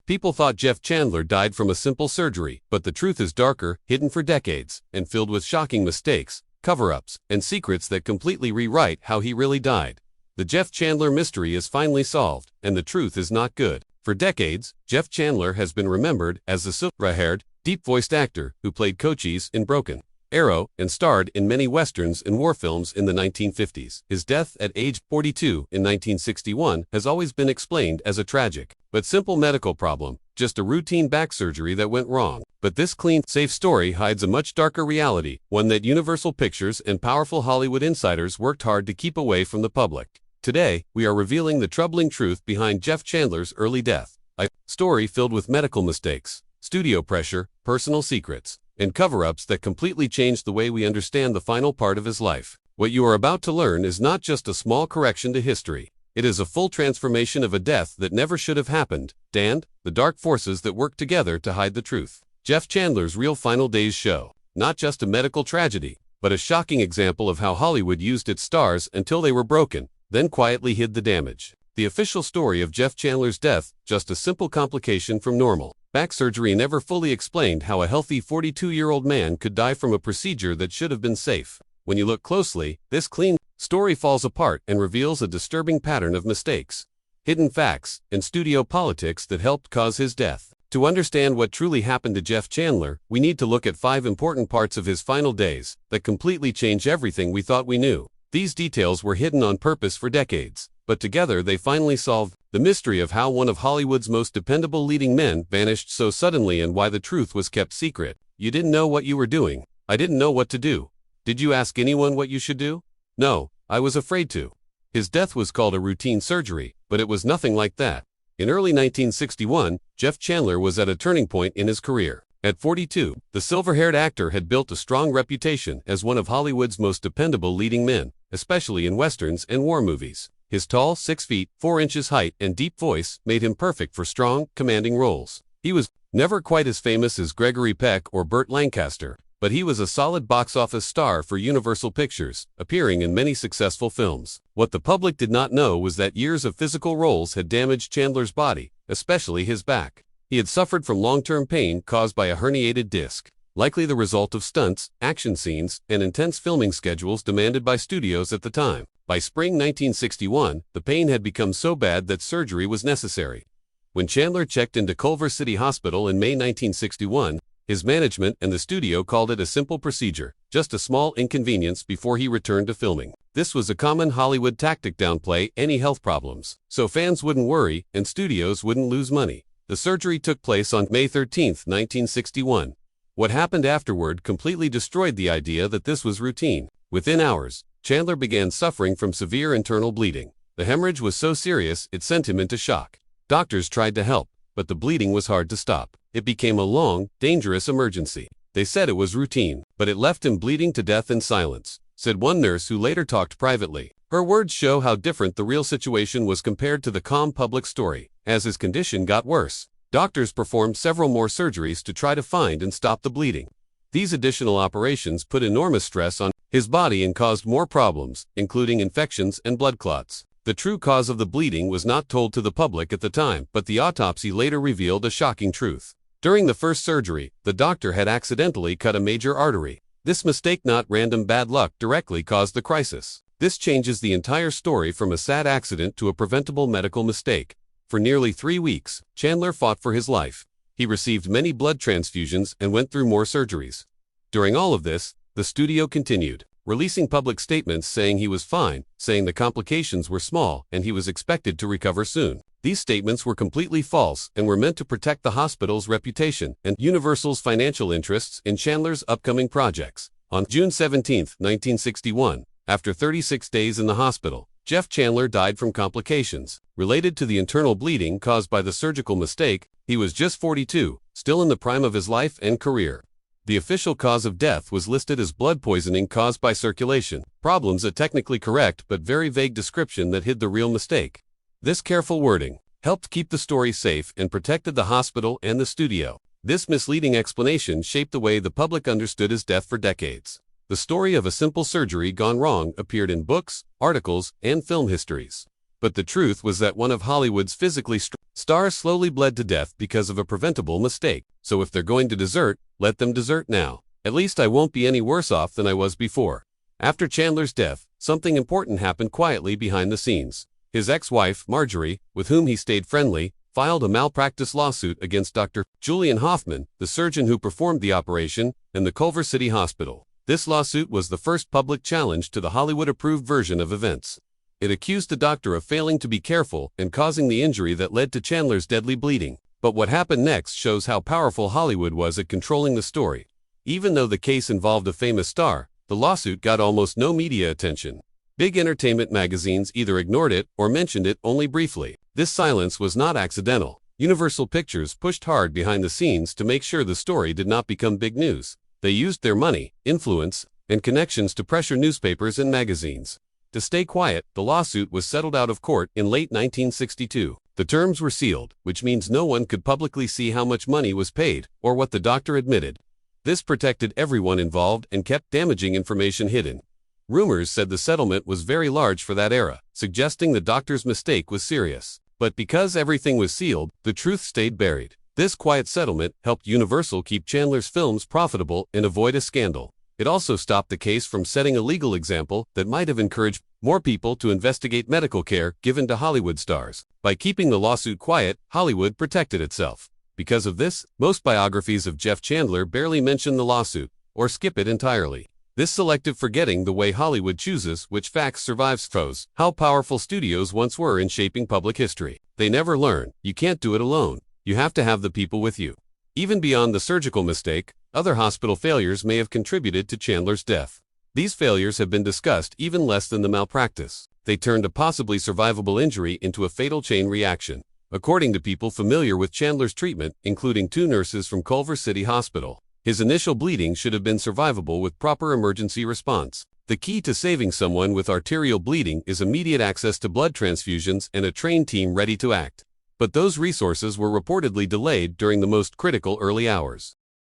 People thought Jeff Chandler died from a simple surgery, but the truth is darker, hidden for decades, and filled with shocking mistakes, cover-ups, and secrets that completely rewrite how he really died. The Jeff Chandler mystery is finally solved, and the truth is not good. For decades, Jeff Chandler has been remembered as the silver-haired, deep-voiced actor who played Cochise in Broken Arrow and starred in many westerns and war films in the 1950s. His death at age 42 in 1961 has always been explained as a tragic but simple medical problem, just a routine back surgery that went wrong. But this clean, safe story hides a much darker reality, one that Universal Pictures and powerful Hollywood insiders worked hard to keep away from the public. Today, we are revealing the troubling truth behind Jeff Chandler's early death. A story filled with medical mistakes, studio pressure, personal secrets, and cover-ups that completely changed the way we understand the final part of his life. What you are about to learn is not just a small correction to history. It is a full transformation of a death that never should have happened, and the dark forces that work together to hide the truth. Jeff Chandler's real final days show not just a medical tragedy, but a shocking example of how Hollywood used its stars until they were broken, then quietly hid the damage. The official story of Jeff Chandler's death, just a simple complication from normal back surgery, never fully explained how a healthy 42-year-old man could die from a procedure that should have been safe. When you look closely, this clean story falls apart and reveals a disturbing pattern of mistakes, hidden facts, and studio politics that helped cause his death. To understand what truly happened to Jeff Chandler, we need to look at 5 important parts of his final days that completely change everything we thought we knew. These details were hidden on purpose for decades, but together they finally solved the mystery of how one of Hollywood's most dependable leading men vanished so suddenly and why the truth was kept secret. You didn't know what you were doing. I didn't know what to do. Did you ask anyone what you should do? No, I was afraid to. His death was called a routine surgery, but it was nothing like that. In early 1961, Jeff Chandler was at a turning point in his career. At 42, the silver-haired actor had built a strong reputation as one of Hollywood's most dependable leading men, especially in westerns and war movies. His tall 6 feet, 4 inches height and deep voice made him perfect for strong, commanding roles. He was never quite as famous as Gregory Peck or Burt Lancaster, but he was a solid box office star for Universal Pictures, appearing in many successful films. What the public did not know was that years of physical roles had damaged Chandler's body, especially his back. He had suffered from long-term pain caused by a herniated disc, likely the result of stunts, action scenes, and intense filming schedules demanded by studios at the time. By spring 1961, the pain had become so bad that surgery was necessary. When Chandler checked into Culver City Hospital in May 1961, his management and the studio called it a simple procedure, just a small inconvenience before he returned to filming. This was a common Hollywood tactic to downplay any health problems, so fans wouldn't worry and studios wouldn't lose money. The surgery took place on May 13, 1961. What happened afterward completely destroyed the idea that this was routine. Within hours, Chandler began suffering from severe internal bleeding. The hemorrhage was so serious it sent him into shock. Doctors tried to help, but the bleeding was hard to stop. It became a long, dangerous emergency. They said it was routine, but it left him bleeding to death in silence, said one nurse who later talked privately. Her words show how different the real situation was compared to the calm public story. As his condition got worse, doctors performed several more surgeries to try to find and stop the bleeding. These additional operations put enormous stress on his body and caused more problems, including infections and blood clots. The true cause of the bleeding was not told to the public at the time, but the autopsy later revealed a shocking truth. During the first surgery, the doctor had accidentally cut a major artery. This mistake, not random bad luck, directly caused the crisis. This changes the entire story from a sad accident to a preventable medical mistake. For nearly 3 weeks, Chandler fought for his life. He received many blood transfusions and went through more surgeries. During all of this, the studio continued, releasing public statements saying he was fine, saying the complications were small, and he was expected to recover soon. These statements were completely false and were meant to protect the hospital's reputation and Universal's financial interests in Chandler's upcoming projects. On June 17, 1961, after 36 days in the hospital, Jeff Chandler died from complications related to the internal bleeding caused by the surgical mistake. He was just 42, still in the prime of his life and career. The official cause of death was listed as blood poisoning caused by circulation problems, a technically correct but very vague description that hid the real mistake. This careful wording helped keep the story safe and protected the hospital and the studio. This misleading explanation shaped the way the public understood his death for decades. The story of a simple surgery gone wrong appeared in books, articles, and film histories. But the truth was that one of Hollywood's physically Stars slowly bled to death because of a preventable mistake, so if they're going to desert, let them desert now. At least I won't be any worse off than I was before. After Chandler's death, something important happened quietly behind the scenes. His ex-wife, Marjorie, with whom he stayed friendly, filed a malpractice lawsuit against Dr. Julian Hoffman, the surgeon who performed the operation, and the Culver City Hospital. This lawsuit was the first public challenge to the Hollywood-approved version of events. It accused the doctor of failing to be careful and causing the injury that led to Chandler's deadly bleeding. But what happened next shows how powerful Hollywood was at controlling the story. Even though the case involved a famous star, the lawsuit got almost no media attention. Big entertainment magazines either ignored it or mentioned it only briefly. This silence was not accidental. Universal Pictures pushed hard behind the scenes to make sure the story did not become big news. They used their money, influence, and connections to pressure newspapers and magazines. To stay quiet, the lawsuit was settled out of court in late 1962. The terms were sealed, which means no one could publicly see how much money was paid or what the doctor admitted. This protected everyone involved and kept damaging information hidden. Rumors said the settlement was very large for that era, suggesting the doctor's mistake was serious. But because everything was sealed, the truth stayed buried. This quiet settlement helped Universal keep Chandler's films profitable and avoid a scandal. It also stopped the case from setting a legal example that might have encouraged more people to investigate medical care given to Hollywood stars. By keeping the lawsuit quiet, Hollywood protected itself. Because of this, most biographies of Jeff Chandler barely mention the lawsuit, or skip it entirely. This selective forgetting the way Hollywood chooses which facts survives shows how powerful studios once were in shaping public history. They never learn. You can't do it alone. You have to have the people with you. Even beyond the surgical mistake, other hospital failures may have contributed to Chandler's death. These failures have been discussed even less than the malpractice. They turned a possibly survivable injury into a fatal chain reaction. According to people familiar with Chandler's treatment, including 2 nurses from Culver City Hospital, his initial bleeding should have been survivable with proper emergency response. The key to saving someone with arterial bleeding is immediate access to blood transfusions and a trained team ready to act. But those resources were reportedly delayed during the most critical early hours.